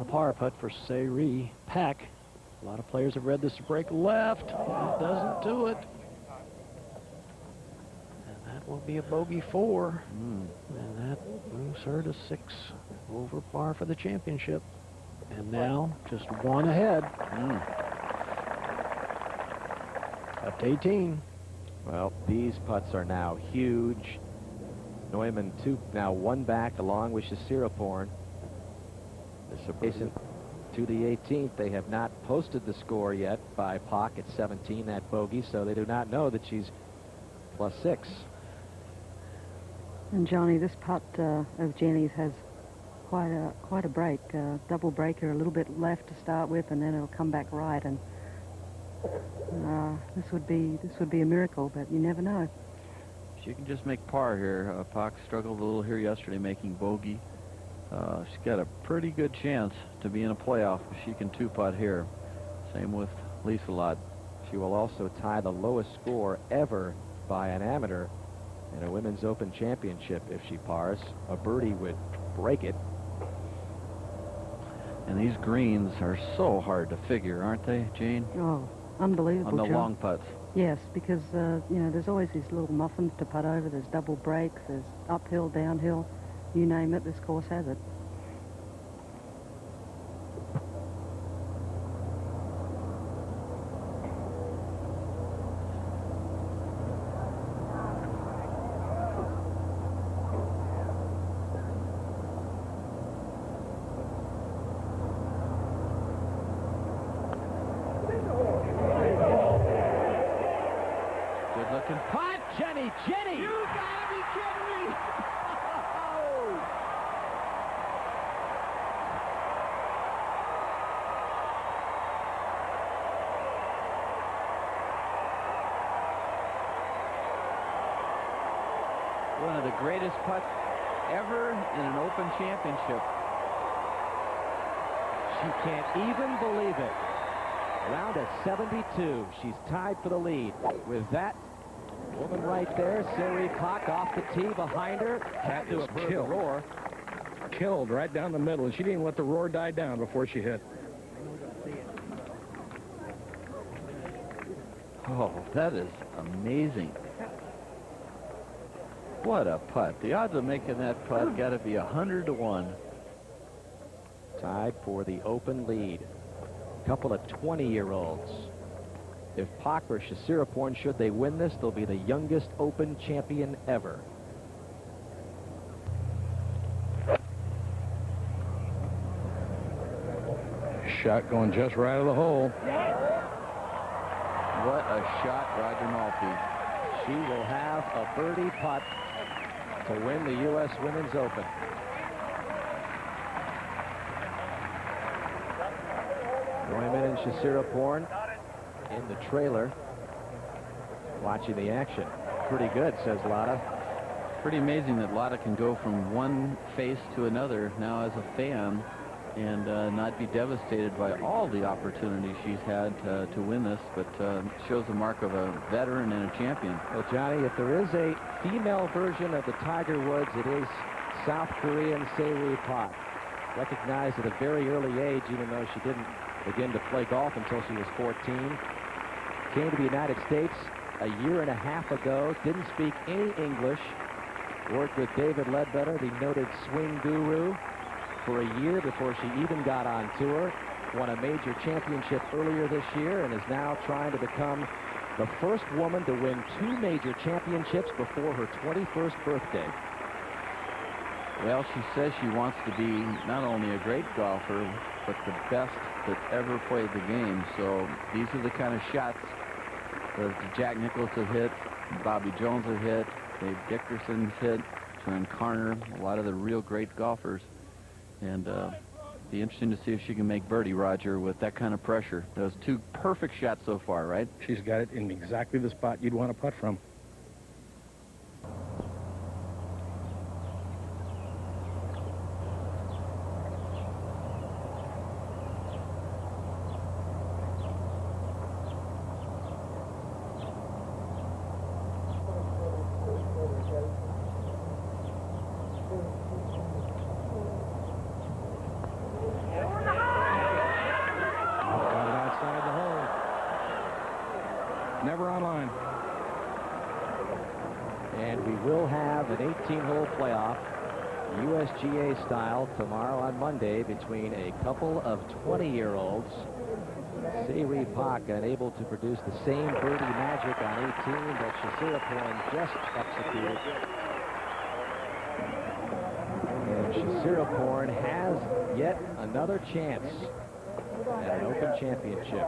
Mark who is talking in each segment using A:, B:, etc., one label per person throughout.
A: par putt for Se-Ri Pak. A lot of players have read this to break left. That doesn't do it. And that will be a bogey 4. And that moves her to 6 over par for the championship. And now just 1 ahead. Up to 18.
B: Well, these putts are now huge. Neumann now 1 back along with Chuasiriporn. To the 18th, they have not posted the score yet by Pak at 17, that bogey, so they do not know that she's +6.
C: And Johnny, this putt of Jenny's has quite a break, double breaker, a little bit left to start with, and then it'll come back right. And this would be a miracle, but you never know.
D: She can just make par here. Pak struggled a little here yesterday making bogey. She's got a pretty good chance to be in a playoff if she can 2-putt here. Same with Lisa Lott.
B: She will also tie the lowest score ever by an amateur in a Women's Open Championship if she pars. A birdie would break it.
D: And these greens are so hard to figure, aren't they, Jane?
C: Oh, unbelievable,
D: on the
C: John.
D: long putts.
C: Yes, because, you know, there's always these little muffins to putt over. There's double breaks, there's uphill, downhill. You name it, this course has it.
D: Good looking putt, Jenny!
A: You gotta be kidding me!
D: One of the greatest putts ever in an Open Championship.
B: She can't even believe it. Round at 72. She's tied for the lead. With that woman right there, Se-Ri Pak off the tee behind her. Had to have heard the roar.
E: Killed right down the middle, and she didn't even let the roar die down before she hit.
D: Oh, that is amazing. What a putt. The odds of making that putt got to be 100 to 1.
B: Tied for the Open lead. Couple of 20-year-olds. If Pak or Chuasiriporn, should they win this, they'll be the youngest Open champion ever.
E: Shot going just right of the hole.
D: What a shot, Roger Maltby.
B: She will have a birdie putt to win the U.S. Women's Open. Neumann and Chuasiriporn in the trailer watching the action. Pretty good, says Lotta.
D: Pretty amazing that Lotta can go from one face to another now as a fan and not be devastated by all the opportunities she's had to win this, but shows the mark of a veteran and a champion.
B: Well, Johnny, if there is a female version of the Tiger Woods, it is South Korean Se-Ri Pak. Recognized at a very early age, even though she didn't begin to play golf until she was 14. Came to the United States a year and a half ago. Didn't speak any English. Worked with David Ledbetter, the noted swing guru, for a year before she even got on tour. Won a major championship earlier this year and is now trying to become the first woman to win 2 major championships before her 21st birthday.
D: Well, she says she wants to be not only a great golfer, but the best that ever played the game. So these are the kind of shots that Jack Nicklaus have hit, Bobby Jones have hit, Dave Dickerson's hit, Joanne Carner, a lot of the real great golfers. And be interesting to see if she can make birdie, Roger, with that kind of pressure. Those 2 perfect shots so far, right?
E: She's got it in exactly the spot you'd want to putt from.
B: will have an 18-hole playoff, USGA style, tomorrow on Monday between a couple of 20-year-olds. Se-Ri Pak unable to produce the same birdie magic on 18 that Chuasiriporn just executed. And Chuasiriporn has yet another chance at an Open Championship.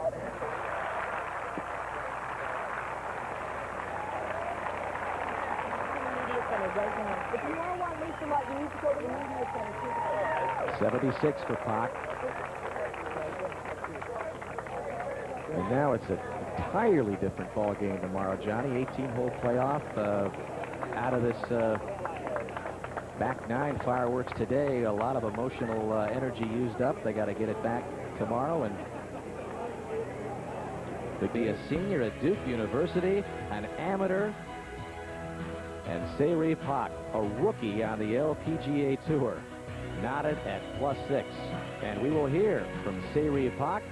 F: If you want one, Lisa, like, you need to go to the media center.
B: 76 for Pak. And now it's an entirely different ball game tomorrow, Johnny. 18-hole playoff. Out of this back nine fireworks today, a lot of emotional energy used up. They got to get it back tomorrow. And to be a senior at Duke University, an amateur, and Se-Ri Pak, a rookie on the LPGA Tour, knotted at +6. And we will hear from Se-Ri Pak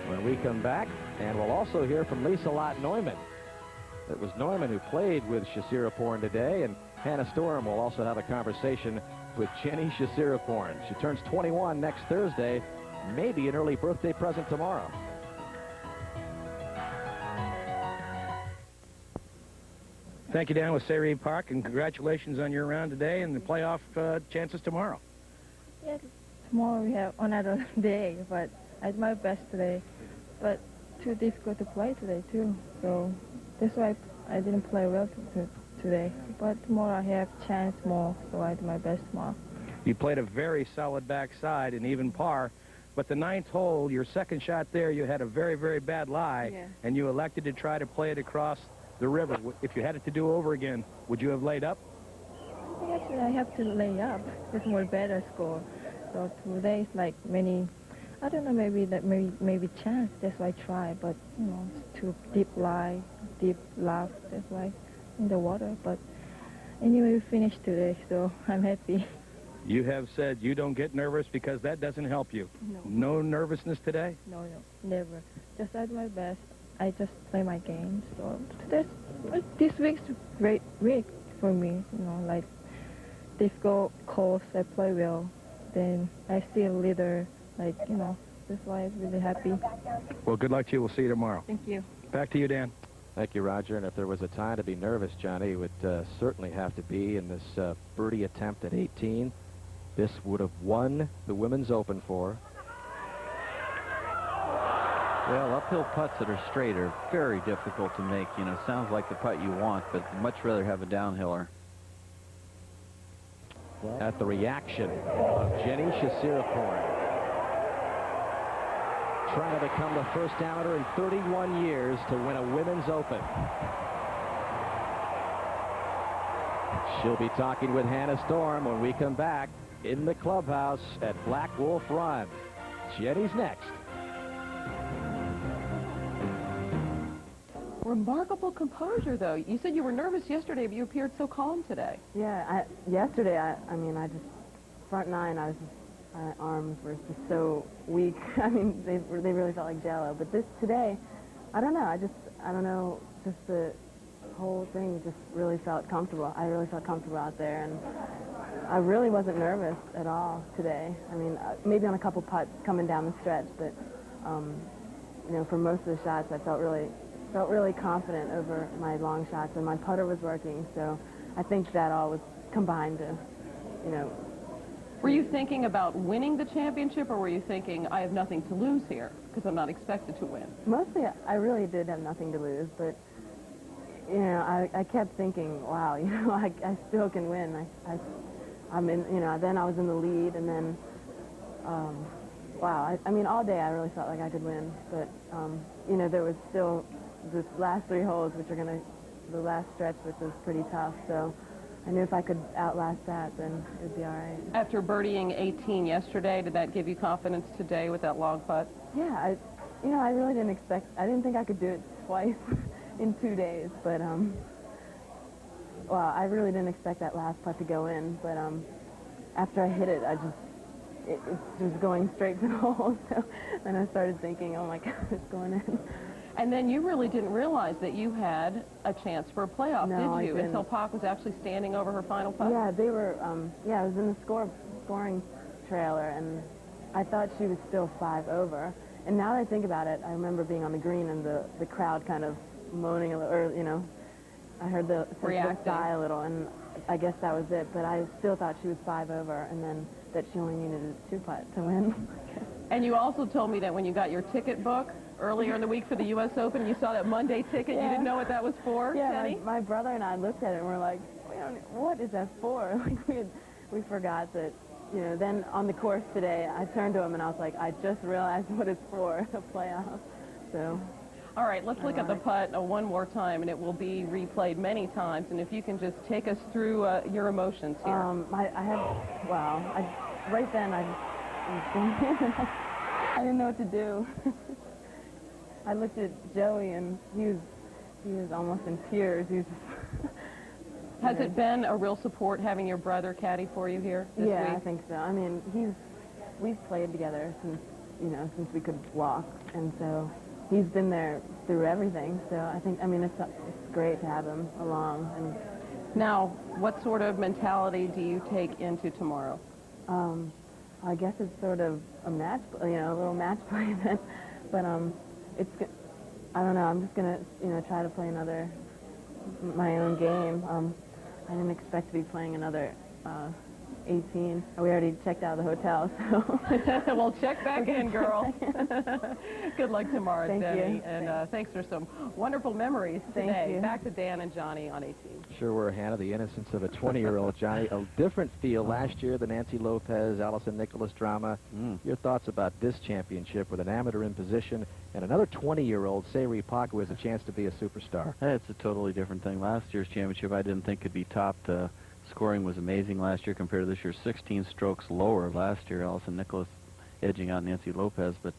B: when we come back, and we'll also hear from Lisa Lott-Neumann. It was Neumann who played with Chuasiriporn today, and Hannah Storm will also have a conversation with Jenny Chuasiriporn. She turns 21 next Thursday, maybe an early birthday present tomorrow.
E: Thank you, Dan, with Se-Ri Pak, and congratulations on your round today and the playoff chances tomorrow.
G: Yeah, tomorrow we have another day, but I did my best today. But too difficult to play today, too. So that's why I didn't play well today. But tomorrow I have chance more, so I did my best tomorrow.
E: You played a very solid backside and even par, but the ninth hole, your second shot there, you had a very, very bad lie,
G: Yeah.
E: and you elected to try to play it across the river. If you had it to do over again, would you have laid up?
G: I think actually I have to lay up. It's more better score. So today it's like many, I don't know, maybe chance. That's why I try. But you know, it's too deep lie, deep left. That's why in the water. But anyway, we finished today, so I'm happy.
E: You have said you don't get nervous because that doesn't help you.
G: No.
E: No nervousness today?
G: No, never. Just I do my best. I just play my game. So this week's a great week for me. You know, like difficult course, I play well. Then I still leader. Like, you know, that's why I'm really happy.
E: Well, good luck to you. We'll see you tomorrow.
G: Thank you.
E: Back to you, Dan.
B: Thank you, Roger. And if there was a time to be nervous, Johnny, it would certainly have to be in this birdie attempt at 18. This would have won the Women's Open for her.
D: Well, uphill putts that are straight are very difficult to make. You know, sounds like the putt you want, but much rather have a downhiller.
B: At the reaction of Jenny Chuasiriporn, trying to become the first amateur in 31 years to win a Women's Open. She'll be talking with Hannah Storm when we come back in the clubhouse at Blackwolf Run. Jenny's next.
H: Remarkable composure, though. You said you were nervous yesterday, but you appeared so calm today.
I: Yeah, yesterday, I mean, I just, front nine, my arms were just so weak. I mean, they really felt like jello. But today, I don't know, I don't know, just the whole thing just really felt comfortable. I really felt comfortable out there, and I really wasn't nervous at all today. I mean, maybe on a couple putts coming down the stretch, but, you know, for most of the shots, I felt really confident over my long shots, and my putter was working, so I think that all was combined to, you know.
H: Were you thinking about winning the championship, or were you thinking, I have nothing to lose here, because I'm not expected to win?
I: Mostly, I really did have nothing to lose, but, you know, I kept thinking, wow, you know, I still can win. I'm in, you know, then I was in the lead, and then, wow, I mean, all day I really felt like I could win, but, you know, there was still the last 3 holes, which are the last stretch, which was pretty tough, so I knew if I could outlast that, then it would be all right.
H: After birdieing 18 yesterday, did that give you confidence today with that long putt?
I: Yeah, you know, I really didn't think I could do it twice in 2 days, but, well, I really didn't expect that last putt to go in, but, after I hit it, it was going straight for the hole, so then I started thinking, oh my God, it's going in.
H: And then you really didn't realize that you had a chance for a playoff,
I: No, I
H: did you?
I: didn't.
H: Until Pak was actually standing over her final putt?
I: Yeah, they were, I was in the scoring trailer, and I thought she was still 5 over. And now that I think about it, I remember being on the green and the crowd kind of moaning a little, or, you know, I heard the sigh a little, and I guess that was it. But I still thought she was 5 over, and then that she only needed a 2-putt to win.
H: And you also told me that when you got your ticket book earlier in the week for the U.S. Open, you saw that Monday ticket, you didn't know what that was for, Jenny?
I: My brother and I looked at it and we're like, what is that for? Like we forgot that, you know. Then on the course today, I turned to him and I was like, I just realized what it's for, the playoff. So.
H: All right, let's look at the putt one more time, and it will be replayed many times. And if you can just take us through your emotions here.
I: Right then I didn't know what to do. I looked at Joey, and he was almost in tears.
H: Has it been a real support having your brother caddy for you here this week?
I: I think so. I mean, we've played together since we could walk, and so he's been there through everything. So I think, it's great to have him along. And
H: now, what sort of mentality do you take into tomorrow?
I: I guess it's sort of a match, a little match play event, but I don't know. I'm just gonna, try to play my own game. I didn't expect to be playing another 18. We already checked out of the hotel, so.
H: Well, check back in, girl. Good luck tomorrow,
I: Thank
H: Jenny.
I: you.
H: And thanks for some wonderful memories today.
I: Thank you.
H: Back to Dan and Johnny on 18.
B: Sure were, Hannah, the innocence of a 20-year-old, Johnny. A different feel last year, the Nancy Lopez, Allison Nicholas drama. Your thoughts about this championship with an amateur in position and another 20-year-old, Se-Ri Pak, who has a chance to be a superstar?
D: It's a totally different thing. Last year's championship I didn't think could be topped. Scoring was amazing last year compared to this year. 16 strokes lower last year. Allison Nicholas edging out Nancy Lopez, but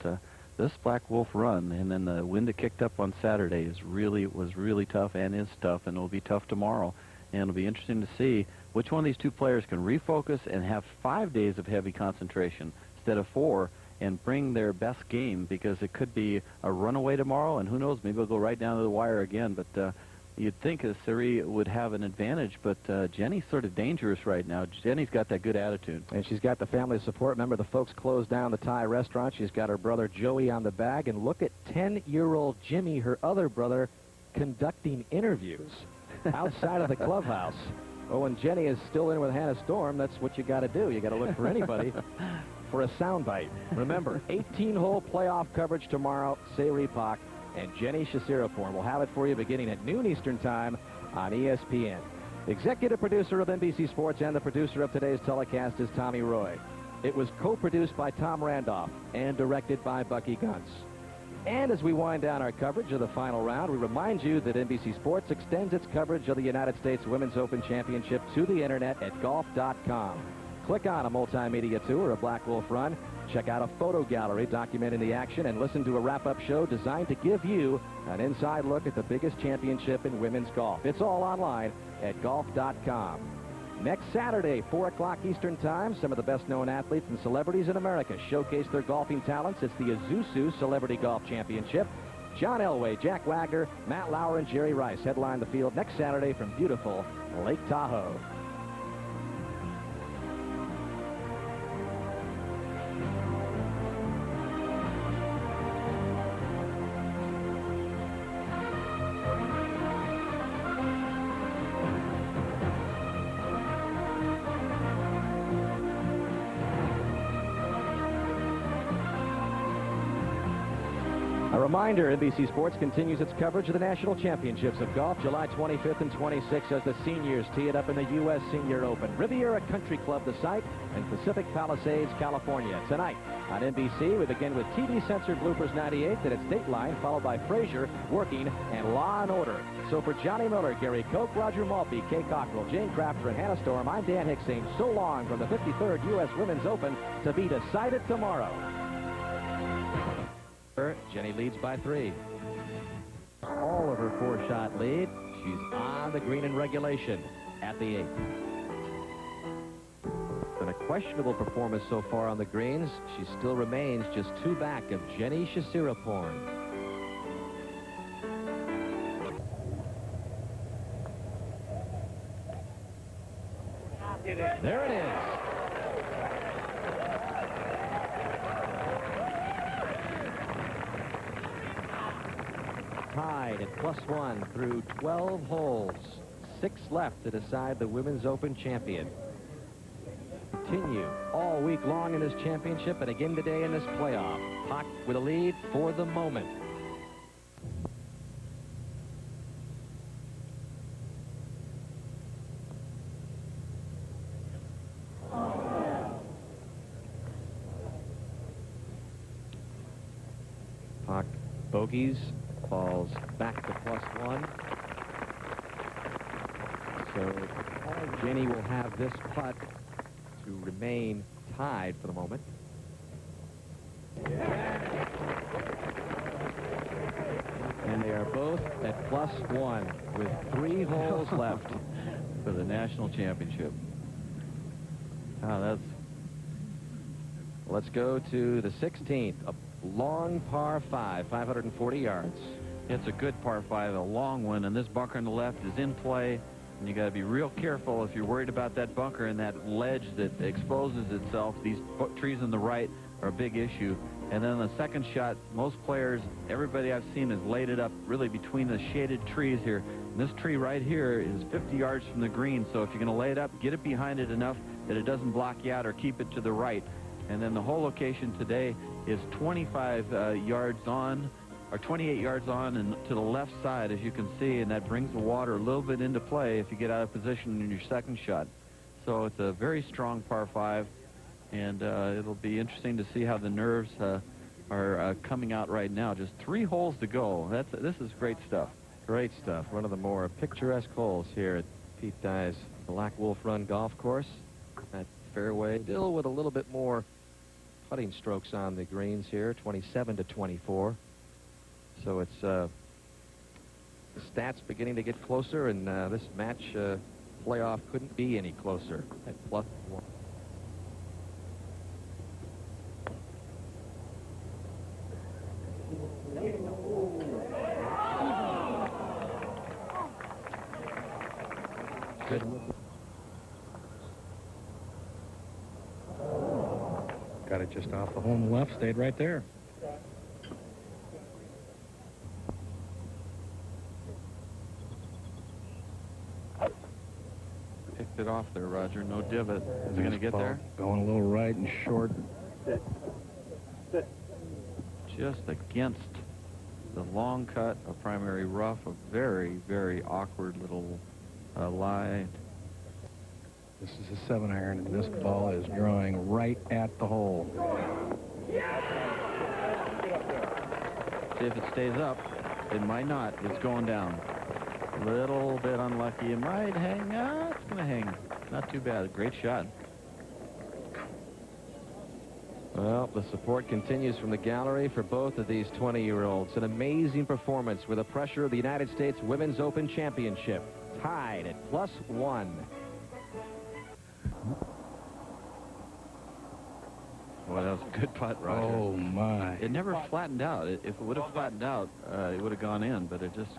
D: this Blackwolf Run, and then the wind that kicked up on Saturday was really tough and is tough, and it will be tough tomorrow. And it'll be interesting to see which one of these two players can refocus and have 5 days of heavy concentration instead of 4, and bring their best game, because it could be a runaway tomorrow, and who knows, maybe it'll go right down to the wire again. But you'd think Se-Ri would have an advantage, but Jenny's sort of dangerous right now. Jenny's got that good attitude.
B: And she's got the family support. Remember, the folks closed down the Thai restaurant. She's got her brother Joey on the bag. And look at 10-year-old Jimmy, her other brother, conducting interviews outside of the clubhouse. Well, when Jenny is still in with Hannah Storm, that's what you got to do. You got to look for anybody for a soundbite. Remember, 18-hole playoff coverage tomorrow. Se-Ri Pak and Jenny Chuasiriporn will have it for you beginning at noon Eastern Time on ESPN. The executive producer of NBC Sports and the producer of today's telecast is Tommy Roy. It was co-produced by Tom Randolph and directed by Bucky Gunts. And as we wind down our coverage of the final round, we remind you that NBC Sports extends its coverage of the United States Women's Open Championship to the internet at golf.com. Click on a multimedia tour of Blackwolf Run, check out a photo gallery documenting the action, and listen to a wrap-up show designed to give you an inside look at the biggest championship in women's golf. It's all online at golf.com. Next Saturday, 4 o'clock Eastern Time, some of the best-known athletes and celebrities in America showcase their golfing talents. It's the Azusa Celebrity Golf Championship. John Elway, Jack Wagner, Matt Lauer, and Jerry Rice headline the field next Saturday from beautiful Lake Tahoe. Reminder, NBC Sports continues its coverage of the National Championships of Golf July 25th and 26th as the seniors tee it up in the U.S. Senior Open. Riviera Country Club, the site, and Pacific Palisades, California. Tonight on NBC, we begin with TV-censored Bloopers 98 at its Dateline, followed by Frasier, Working, and Law and Order. So for Johnny Miller, Gary Koch, Roger Maltby, Kay Cockrell, Jane Crafter, and Hannah Storm, I'm Dan Hicks saying so long from the 53rd U.S. Women's Open, to be decided tomorrow. Jenny leads by 3. All of her 4-shot lead. She's on the green in regulation at the 8th. Been a questionable performance so far on the greens. She still remains just 2 back of Jenny Chuasiriporn. tied at +1 through 12 holes. 6 left to decide the Women's Open champion. Continue all week long in this championship and again today in this playoff. Pak with a lead for the moment. Pak bogeys, falls back to +1. So Jenny will have this putt to remain tied for the moment. And they are both at +1 with 3 holes left
D: for the national championship.
B: Let's go to the 16th, a long par 5, 540 yards.
D: It's a good par 5, a long one, and this bunker on the left is in play. And you got to be real careful if you're worried about that bunker and that ledge that exposes itself. These trees on the right are a big issue. And then the second shot, most players, everybody I've seen has laid it up really between the shaded trees here. And this tree right here is 50 yards from the green. So if you're going to lay it up, get it behind it enough that it doesn't block you out or keep it to the right. And then the whole location today is 25 yards on, or 28 yards on and to the left side, as you can see, and that brings the water a little bit into play if you get out of position in your second shot. So it's a very strong par 5, and it'll be interesting to see how the nerves are coming out right now. Just 3 holes to go. This is great stuff.
B: Great stuff. One of the more picturesque holes here at Pete Dye's Blackwolf Run golf course. That fairway still with a little bit more putting strokes on the greens here, 27 to 24. So it's the stats beginning to get closer, and this match playoff couldn't be any closer at +1. Good.
E: Got it just off the home left, stayed right there.
D: Picked it off there, Roger. No divot. Is it going to get there?
E: Going a little right and short.
D: Just against the long cut of primary rough, a very, very awkward little lie.
E: This is a 7-iron, and this ball is drawing right at the hole.
D: See if it stays up. It might not. It's going down. A little bit unlucky. It might hang. It's going to hang. Not too bad. Great shot.
B: Well, the support continues from the gallery for both of these 20-year-olds. An amazing performance with the pressure of the United States Women's Open Championship. Tied at +1.
D: Well, that was a good putt, Roger.
E: Oh, my.
D: It never flattened out. If it would have flattened out, it would have gone in, but it just...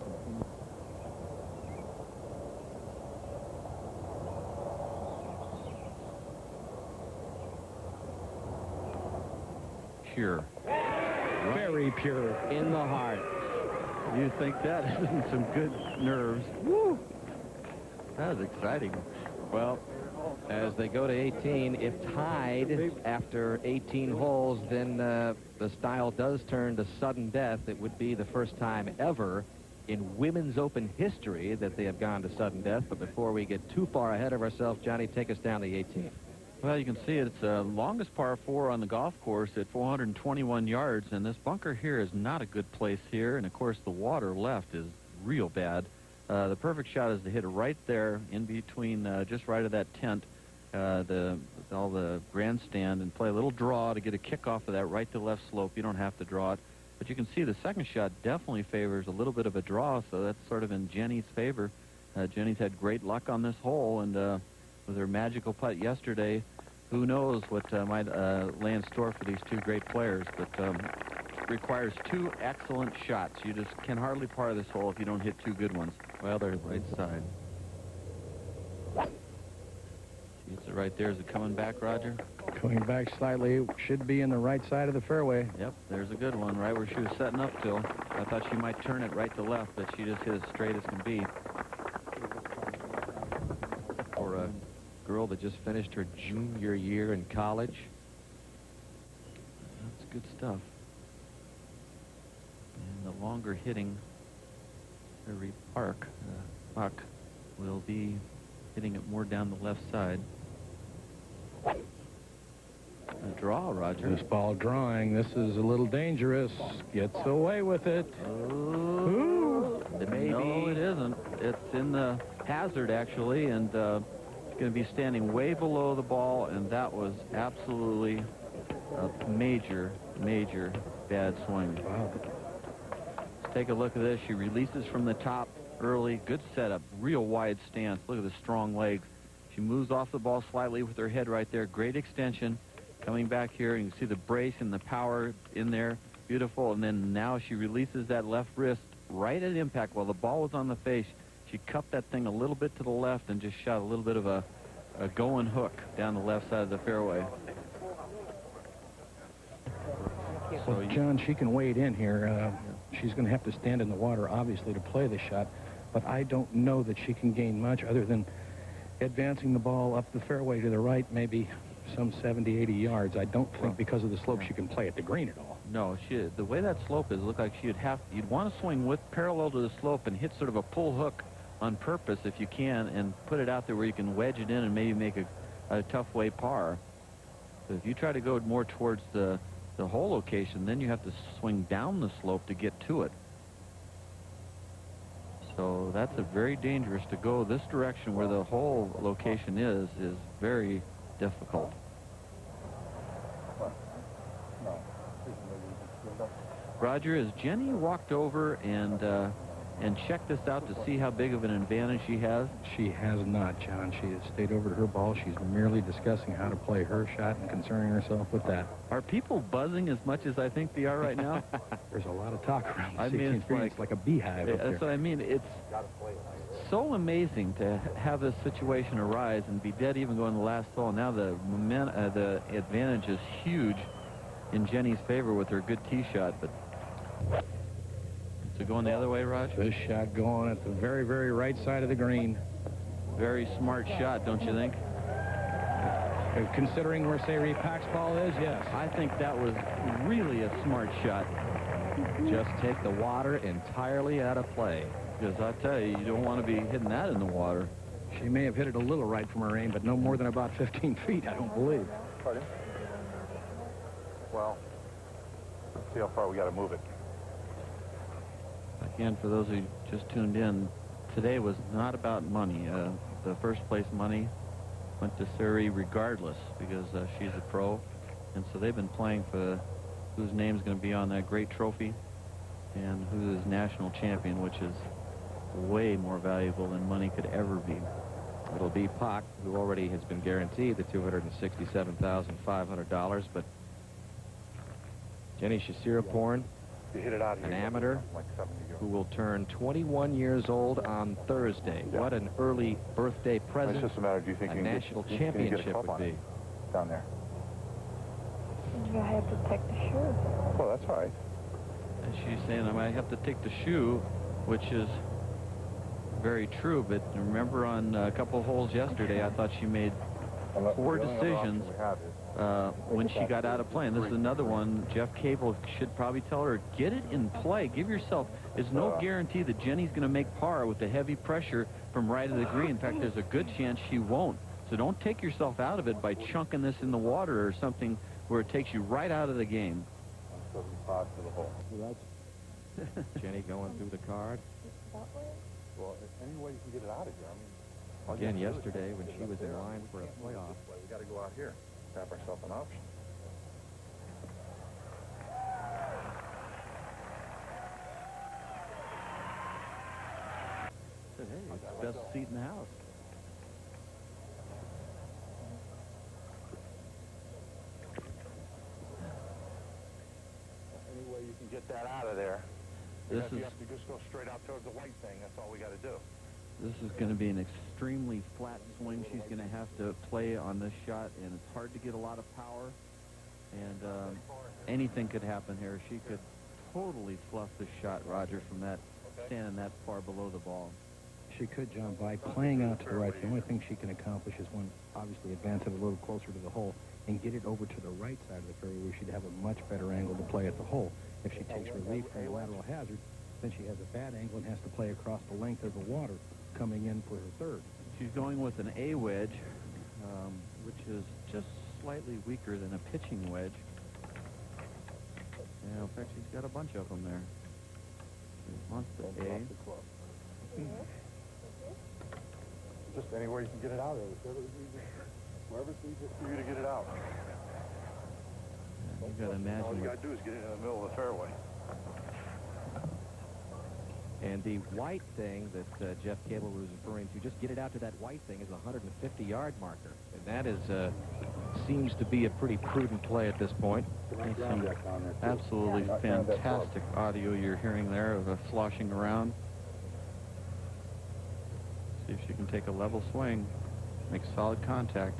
D: Pure.
E: Very pure.
B: In the heart.
D: You think that isn't some good nerves? Woo! That is exciting.
B: Well, as they go to 18, if tied after 18 holes, then the style does turn to sudden death. It would be the first time ever in Women's Open history that they have gone to sudden death. But before we get too far ahead of ourselves, Johnny, take us down the 18th.
D: Well, you can see it's the longest par 4 on the golf course at 421 yards, and this bunker here is not a good place here, and of course the water left is real bad. The perfect shot is to hit it right there in between, just right of that tent, all the grandstand, and play a little draw to get a kick off of that right to left slope. You don't have to draw it, but you can see the second shot definitely favors a little bit of a draw, so that's sort of in Jenny's favor. Jenny's had great luck on this hole, and with her magical putt yesterday, who knows what might lay in store for these two great players, but it requires 2 excellent shots. You just can hardly par this hole if you don't hit 2 good ones. Well, they're right side. It's it right there. Is it coming back, Roger?
E: Going back slightly, should be in the right side of the fairway.
D: Yep, there's a good one, right where she was setting up to. I thought she might turn it right to left, but she just hit as straight as can be.
B: For a girl that just finished her junior year in college.
D: That's good stuff. And the longer hitting Se-Ri Pak will be hitting it more down the left side. A draw, Roger.
E: This ball drawing. This is a little dangerous. Gets away with it.
D: Ooh. Maybe. No, it isn't. It's in the hazard, actually, and it's going to be standing way below the ball, and that was absolutely a major, major bad swing.
E: Wow.
D: Let's take a look at this. She releases from the top early. Good setup. Real wide stance. Look at the strong legs. She moves off the ball slightly with her head right there. Great extension. Coming back here, and you can see the brace and the power in there. Beautiful. And then now she releases that left wrist right at impact. While the ball was on the face, she cupped that thing a little bit to the left and just shot a little bit of a going hook down the left side of the fairway.
E: So, John, she can wade in here. She's going to have to stand in the water, obviously, to play the shot. But I don't know that she can gain much other than advancing the ball up the fairway to the right, maybe some 70, 80 yards. I don't think because of the slope she can play at the green at all.
D: No, the way that slope is, it looked like you'd want to swing with parallel to the slope and hit sort of a pull hook on purpose if you can, and put it out there where you can wedge it in and maybe make a tough way par. So if you try to go more towards the hole location, then you have to swing down the slope to get to it. So that's a very dangerous to go this direction where the hole location is very difficult. Roger, has Jenny walked over and checked this out to see how big of an advantage she has?
E: She has not, John. She has stayed over to her ball. She's merely discussing how to play her shot and concerning herself with that.
D: Are people buzzing as much as I think they are right now?
E: There's a lot of talk around the 16th
D: it's
E: green. It's like a beehive up there.
D: That's what I mean. It's so amazing to have this situation arise and be dead even going the last hole. Now the advantage is huge in Jenny's favor with her good tee shot, but so going the other way, Roger?
E: This shot going at the very, very right side of the green.
D: Very smart shot, don't you think?
E: Considering where Se-Ri Pak's ball is, yes.
D: I think that was really a smart shot.
B: Just take the water entirely out of play.
D: Because I tell you, you don't want to be hitting that in the water.
E: She may have hit it a little right from her aim, but no more than about 15 feet, I don't believe.
J: Pardon? Well, let's see how far we got to move it.
D: Again, for those who just tuned in, today was not about money. The first place money went to Se-Ri regardless because she's a pro. And so they've been playing for whose name's going to be on that great trophy and who is national champion, which is way more valuable than money could ever be.
B: It'll be Pak, who already has been guaranteed the $267,500, but Jenny Chuasiriporn, an amateur who will turn 21 years old on Thursday. Yeah. What an early birthday present.
J: It's just a matter of, do you think
B: a
J: you
B: national
J: can
B: championship would be.
J: Down there.
G: You have to take the shoe.
J: Well, that's all right.
D: And she's saying I might have to take the shoe, which is very true. But remember on a couple of holes yesterday, I thought she made poor decisions when she got out of play. And this is another one. Jeff Cable should probably tell her, get it in play. Give yourself. There's no guarantee that Jenny's going to make par with the heavy pressure from right of the green. In fact, there's a good chance she won't. So don't take yourself out of it by chunking this in the water or something where it takes you right out of the game.
B: Jenny going through the card.
J: Well, any way you can get it out of here. I mean,
B: again, yesterday when she was in line for a playoff.
J: We got to go out here, tap ourselves an option.
D: Said, hey, it's the best seat in the house.
J: Any way you can get that out of there.
D: You
J: have to just go straight out towards the white thing. That's all we got to do.
D: This is going to be an extremely flat swing she's going to have to play on this shot, and it's hard to get a lot of power, and anything could happen here. She could totally fluff the shot, Roger, from that standing that far below the ball.
E: She could, John, by playing out to the right. The only thing she can accomplish is, one, obviously advance it a little closer to the hole and get it over to the right side of the fairway, where she'd have a much better angle to play at the hole. If she takes relief from the lateral hazard, then she has a bad angle and has to play across the length of the water coming in for her third.
D: She's going with an A wedge, which is just slightly weaker than a pitching wedge. Yeah, in fact, she's got a bunch of them there. She wants the A.
J: Just anywhere you can get it out of. Wherever's easiest for you to get it out.
D: Yeah, you got to imagine.
J: All you got to do is get it in the middle of the fairway.
B: And the white thing that Jeff Cable was referring to, just get it out to that white thing, is a 150-yard marker. And that is seems to be a pretty prudent play at this point.
D: That's some absolutely fantastic audio you're hearing there of a sloshing around. See if she can take a level swing, make solid contact.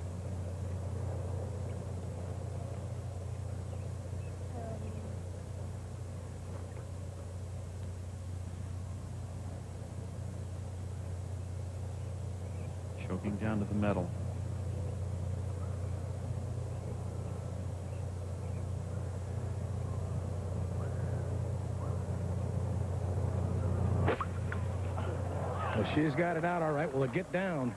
D: Choking down to the metal.
E: Well, she's got it out all right. Will it get down?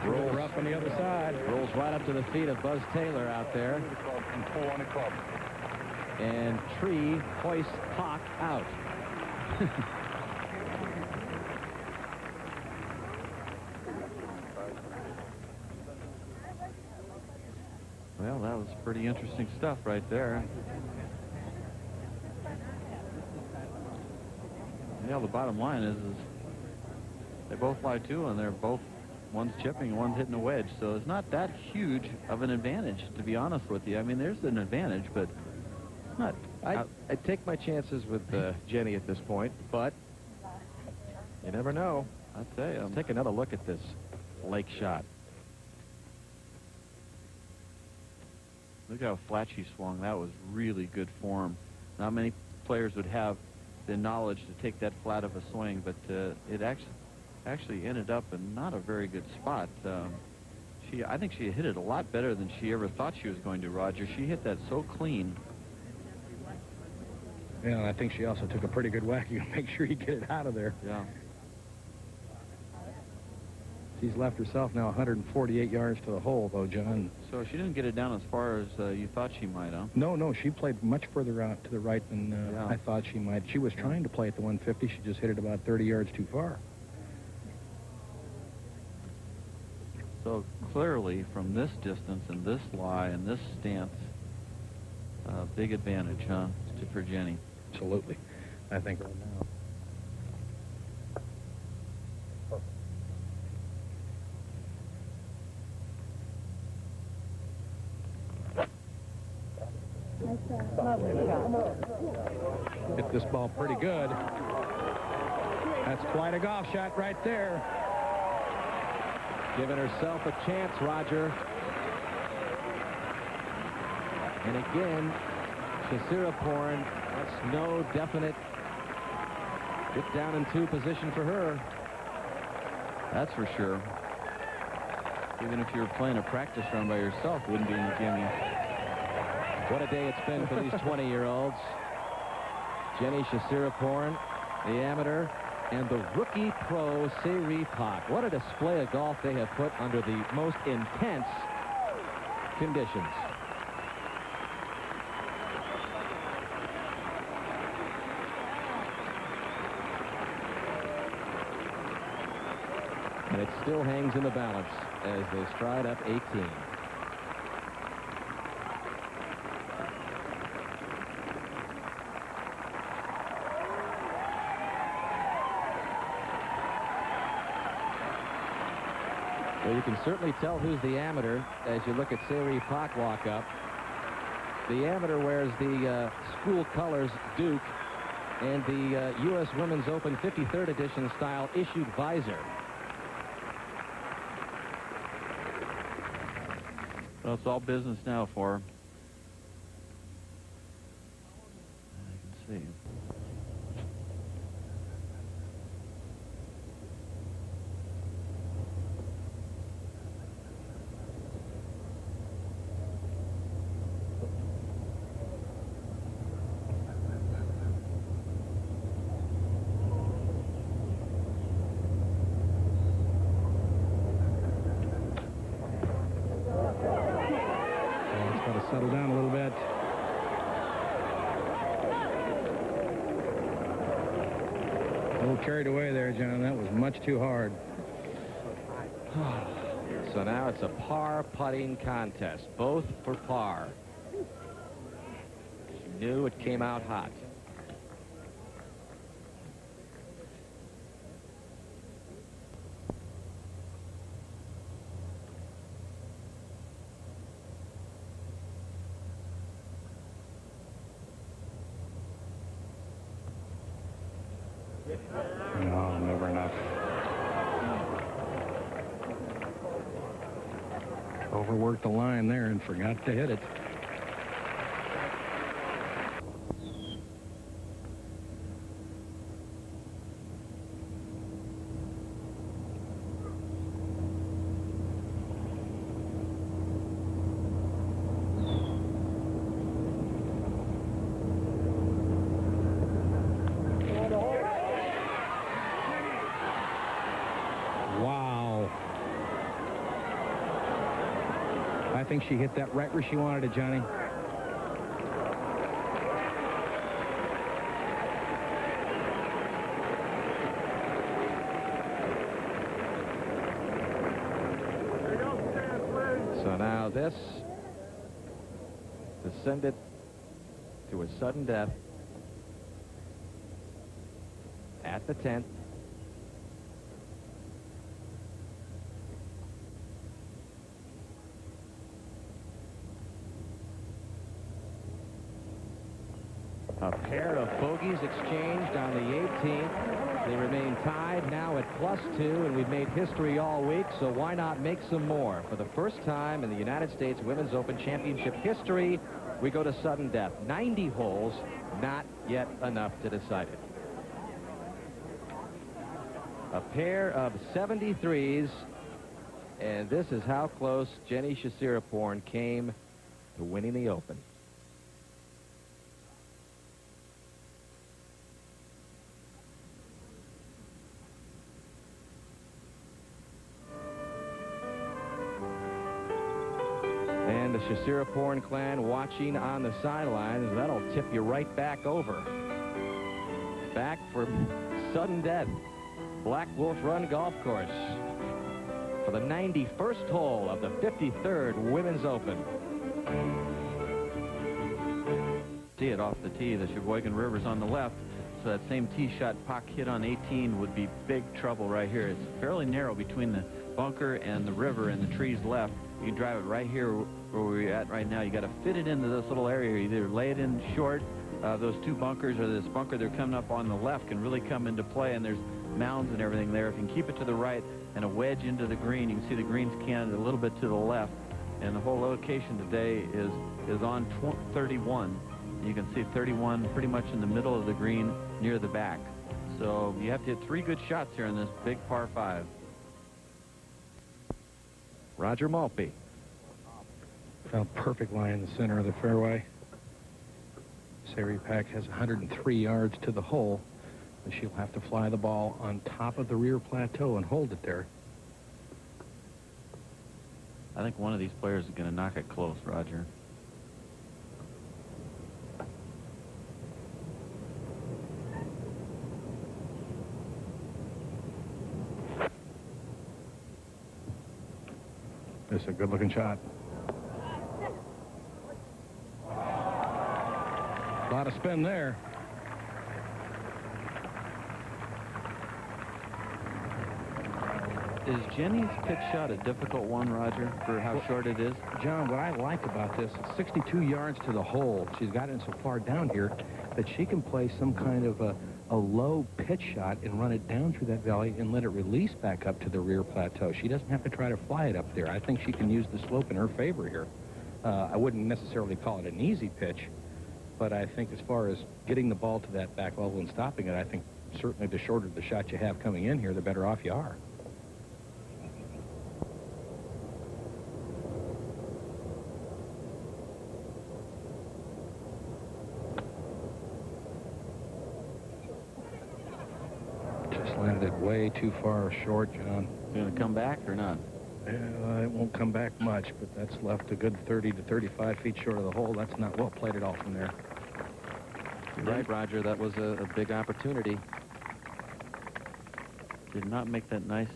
E: Rolls rough on the other side.
B: Rolls right up to the feet of Buzz Taylor out there.
J: And pull on the club.
B: And Tree hoists Pak out.
D: Well, that was pretty interesting stuff right there. Yeah, the bottom line is they both lie too, and they're both, one's chipping and one's hitting a wedge, so it's not that huge of an advantage, to be honest with you. I mean, there's an advantage, but it's not.
B: I'd take my chances with Jenny at this point, but you never know.
D: I'd say.
B: Let's take another look at this lake shot.
D: Look how flat she swung. That was really good form. Not many players would have the knowledge to take that flat of a swing, but it actually ended up in not a very good spot. I think she hit it a lot better than she ever thought she was going to, Roger. She hit that so clean.
E: Yeah, and I think she also took a pretty good whack. You make sure you get it out of there.
D: Yeah.
E: She's left herself now 148 yards to the hole, though, John.
D: So she didn't get it down as far as you thought she might, huh?
E: No, she played much further out to the right than
D: Yeah.
E: I thought she might. She was trying to play at the 150. She just hit it about 30 yards too far.
D: So clearly, from this distance and this lie and this stance, big advantage, huh, for Jenny.
E: Absolutely. I think right now. Hit this ball pretty good. That's quite a golf shot right there.
B: Giving herself a chance, Roger. And again, Chuasiriporn, that's no definite get down in two position for her.
D: That's for sure. Even if you were playing a practice run by yourself, it wouldn't be any gimme.
B: What a day it's been for these 20-year-olds. Jenny Chuasiriporn, the amateur, and the rookie pro, Se-Ri Pak. What a display of golf they have put under the most intense conditions. And it still hangs in the balance as they stride up 18. Well, you can certainly tell who's the amateur as you look at Se-Ri Pak walk up. The amateur wears the school colors Duke, and the U.S. Women's Open 53rd edition style issued visor.
D: Well, it's all business now for her. I can see.
E: Settle down a little bit. A little carried away there, John. That was much too hard.
B: So now it's a par putting contest, both for par. She knew it came out hot.
E: No, never enough. Overworked the line there and forgot to hit it. I think she hit that right where she wanted it, Johnny.
B: So now this descended to a sudden death at the 10th. A pair of bogeys exchanged on the 18th. They remain tied now at +2, and we've made history all week, so why not make some more? For the first time in the United States Women's Open Championship history, we go to sudden death. 90 holes, not yet enough to decide it. A pair of 73s, and this is how close Jenny Chuasiriporn came to winning the Open. And the Chuasiriporn clan watching on the sidelines. That'll tip you right back over. Back for sudden death. Blackwolf Run Golf Course for the 91st hole of the 53rd Women's Open.
D: See it off the tee. The Sheboygan River's on the left. So that same tee shot Pak hit on 18 would be big trouble right here. It's fairly narrow between the bunker and the river and the trees left. You can drive it right here where we're at right now. You got to fit it into this little area. You either lay it in short, those two bunkers, or this bunker they're coming up on the left can really come into play, and there's mounds and everything there. If you can keep it to the right and a wedge into the green, you can see the green's canted a little bit to the left, and the whole location today is on 31. You can see 31 pretty much in the middle of the green near the back. So you have to hit 3 good shots here in this big par 5.
B: Roger Maltby.
E: Found perfect lie in the center of the fairway. Se-Ri Pak has 103 yards to the hole, and she'll have to fly the ball on top of the rear plateau and hold it there.
D: I think one of these players is going to knock it close, Roger.
E: This is a good-looking shot. A lot of spin there.
D: Is Jenny's pitch shot a difficult one, Roger, for how short it is?
E: John, what I like about this, it's 62 yards to the hole. She's gotten so far down here that she can play some kind of a low pitch shot and run it down through that valley and let it release back up to the rear plateau. She doesn't have to try to fly it up there. I think she can use the slope in her favor here. I wouldn't necessarily call it an easy pitch, but I think as far as getting the ball to that back level and stopping it, I think certainly the shorter the shot you have coming in here, the better off you are. Just landed it way too far short, John.
D: Going to come back or not?
E: It won't come back much, but that's left a good 30 to 35 feet short of the hole. That's not well played at all from there.
B: You're right, Roger. That was a big opportunity.
D: Did not make that nice,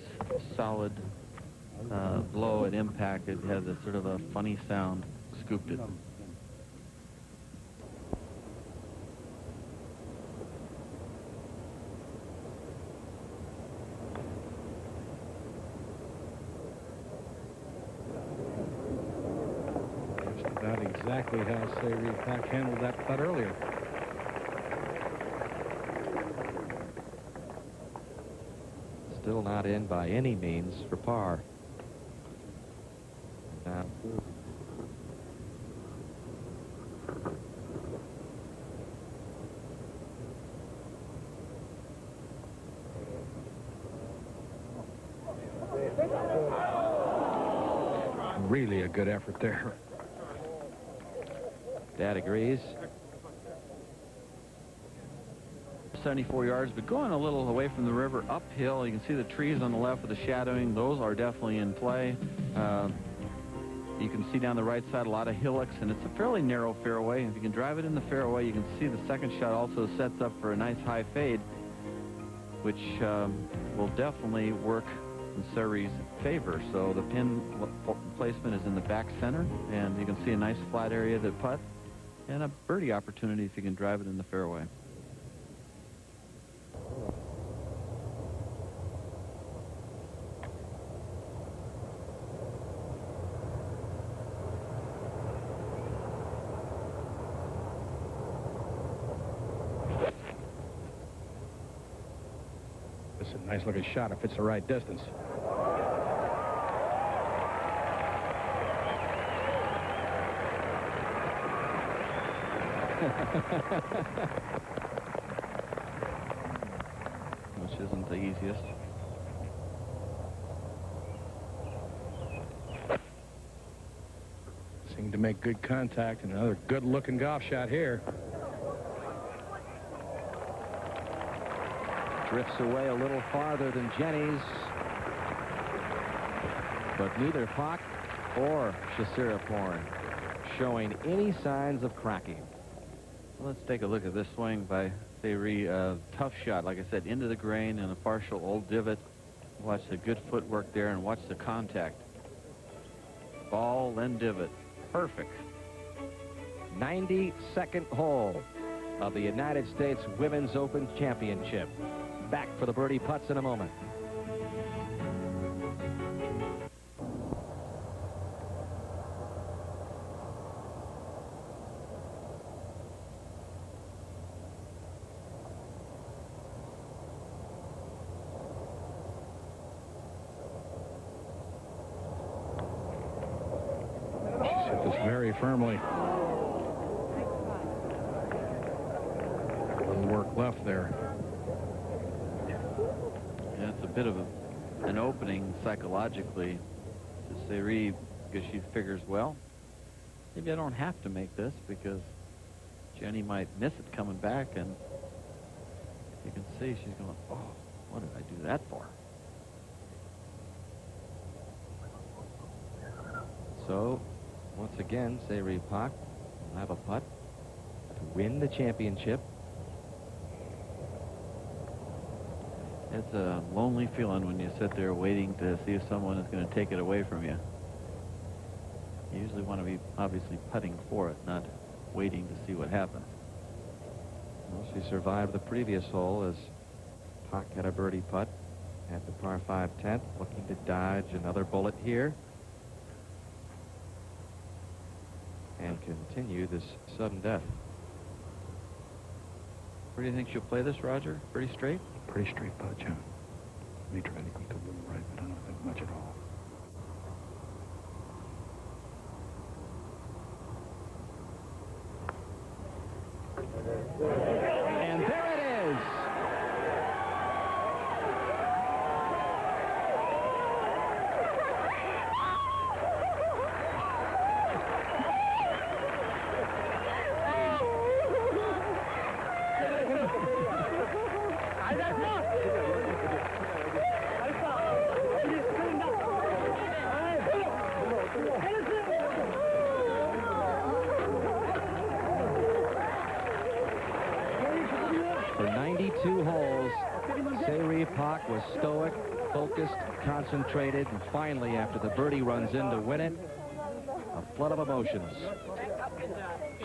D: solid blow at impact. It had a sort of a funny sound. Scooped it.
E: About exactly how Se-Ri Pak handled that putt earlier.
B: Still not in by any means for par.
E: Really a good effort there.
B: Dad agrees.
D: 74 yards, but going a little away from the river, uphill. You can see the trees on the left with the shadowing. Those are definitely in play. You can see down the right side a lot of hillocks, and it's a fairly narrow fairway. If you can drive it in the fairway, you can see the second shot also sets up for a nice high fade, which will definitely work in Se-Ri's favor. So the pin placement is in the back center, and you can see a nice flat area to putt, and a birdie opportunity if you can drive it in the fairway.
E: It's a nice looking shot if it's the right distance.
D: Which isn't the easiest.
E: Seemed to make good contact, and another good looking golf shot here.
B: Drifts away a little farther than Jenny's, but neither Pak or Chuasiriporn showing any signs of cracking.
D: Let's take a look at this swing by Se-Ri. Tough shot, like I said, into the grain and a partial old divot. Watch the good footwork there and watch the contact. Ball, then divot. Perfect.
B: 92nd hole of the United States Women's Open Championship. Back for the birdie putts in a moment.
E: Very firmly. A little work left there.
D: Yeah, it's a bit of an opening psychologically to Se-Ri, because she figures, well, maybe I don't have to make this because Jenny might miss it coming back, and you can see she's going, oh, what did I do that for?
B: So, once again, Se-Ri Pak will have a putt to win the championship.
D: It's a lonely feeling when you sit there waiting to see if someone is going to take it away from you. You usually want to be obviously putting for it, not waiting to see what happens.
B: Well, she survived the previous hole as Pak had a birdie putt. at the par 5 10th, looking to dodge another bullet here and continue this sudden death. Where do you think she'll play this, Roger? Pretty straight?
E: Pretty straight putt, John. May try to eke a little right, but I don't think much at all.
B: And there it is. For 92 holes, Se-Ri Pak was stoic, focused, concentrated, and finally, after the birdie runs in to win it, a flood of emotions.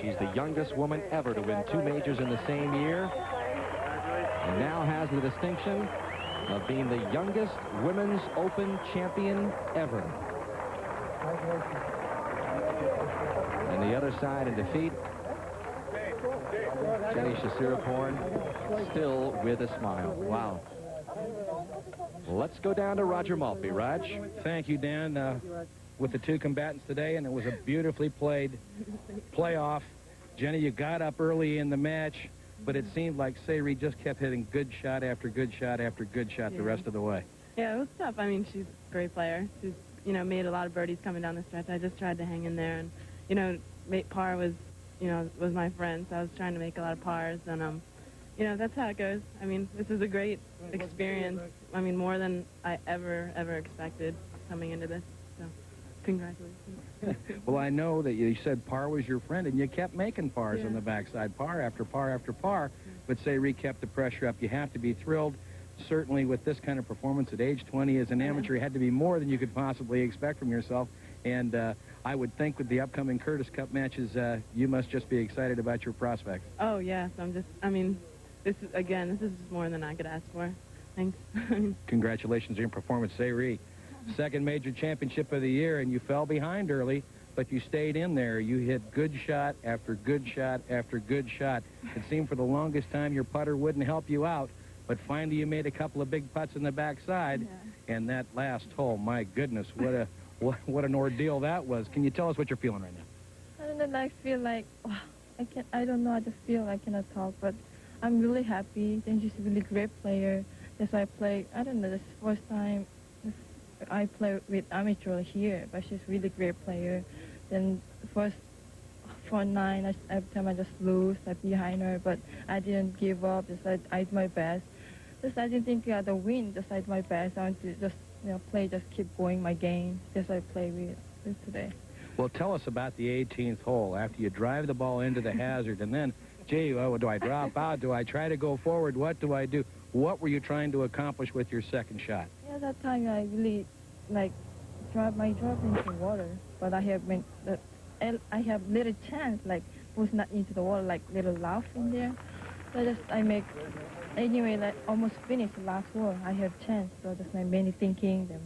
B: She's the youngest woman ever to win 2 majors in the same year, and now has the distinction of being the youngest Women's Open champion ever. And the other side in defeat, Jenny Chuasiriporn, still with a smile. Wow. Let's go down to Roger Maltby. Raj.
E: Thank you, Dan. With the 2 combatants today, and it was a beautifully played playoff. Jenny, you got up early in the match, but it seemed like Se-Ri just kept hitting good shot after good shot after good shot the rest of the way.
K: Yeah, it was tough. I mean, she's a great player. She's, made a lot of birdies coming down the stretch. I just tried to hang in there, and, par was, was my friend, so I was trying to make a lot of pars, and, that's how it goes. I mean, this is a great experience. I mean, more than I ever expected coming into this, so congratulations.
E: Well, I know that you said par was your friend, and you kept making pars on the backside, par after par after par, but Se-Ri kept the pressure up. You have to be thrilled. Certainly with this kind of performance at age 20 as an amateur, it had to be more than you could possibly expect from yourself. And I would think with the upcoming Curtis Cup matches, you must just be excited about your prospects.
K: Oh, yes. This is more than I could ask for. Thanks.
E: Congratulations on your performance, Se-Ri. Second major championship of the year, and you fell behind early, but you stayed in there. You hit good shot after good shot after good shot. It seemed for the longest time your putter wouldn't help you out, but finally you made a couple of big putts in the backside, and that last hole, my goodness, what an ordeal that was. Can you tell us what you're feeling right now?
G: I don't know, I feel like, I don't know, I just feel I cannot talk, but I'm really happy. And she's a really great player. That's why I play, I don't know, this is the first time I play with amateur here, but she's a really great player. Then first for 9, every time I just lose, I'm behind her, but I didn't give up. I did my best. I didn't think I had a win. I did my best. I want to just play, just keep going my game. Just I play with today.
E: Well, tell us about the 18th hole. After you drive the ball into the hazard, and then, gee, do I drop out? Do I try to go forward? What do I do? What were you trying to accomplish with your second shot?
G: Yeah, that time I really drop into water, but I have little chance, was not into the water, little laugh in there. So anyway, almost finished the last hole. I have chance, so just my many thinking, then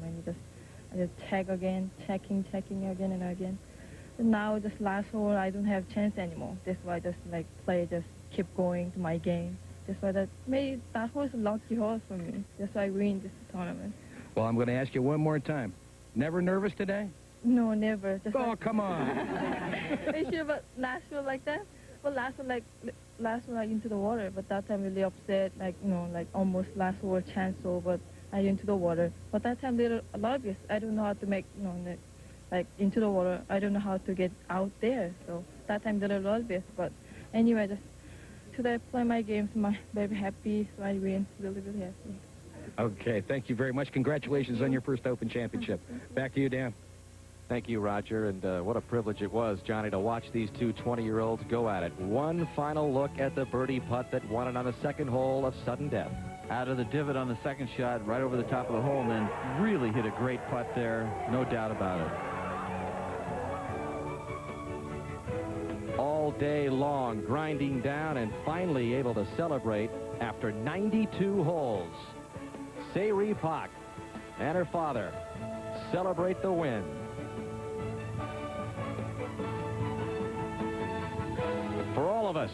G: I just tag again, checking again and again. And now this last hole, I don't have chance anymore. That's why I just just keep going to my game. That's why that was a lucky hole for me. That's why I win this tournament.
E: Well, I'm going to ask you one more time. Never nervous today?
G: No, never.
E: Come on.
G: Are you sure about last one like that? Well, last one into the water, but that time really upset, almost last one chance over, but I into the water. But that time a lot because I don't know how to make, into the water. I don't know how to get out there. So that time a lot bit. But anyway, today I play my games, I'm very happy, so I win, really happy.
E: Okay, thank you very much. Congratulations on your first Open Championship. Back to you, Dan.
B: Thank you, Roger, and what a privilege it was, Johnny, to watch these two 20-year-olds go at it. One final look at the birdie putt that won it on the second hole of sudden death.
D: Out of the divot on the second shot, right over the top of the hole, and then really hit a great putt there, no doubt about
B: it. All day long, grinding down and finally able to celebrate after 92 holes. Se-Ri Pak and her father celebrate the win. For all of us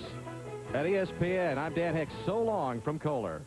B: at ESPN, I'm Dan Hicks. So long from Kohler.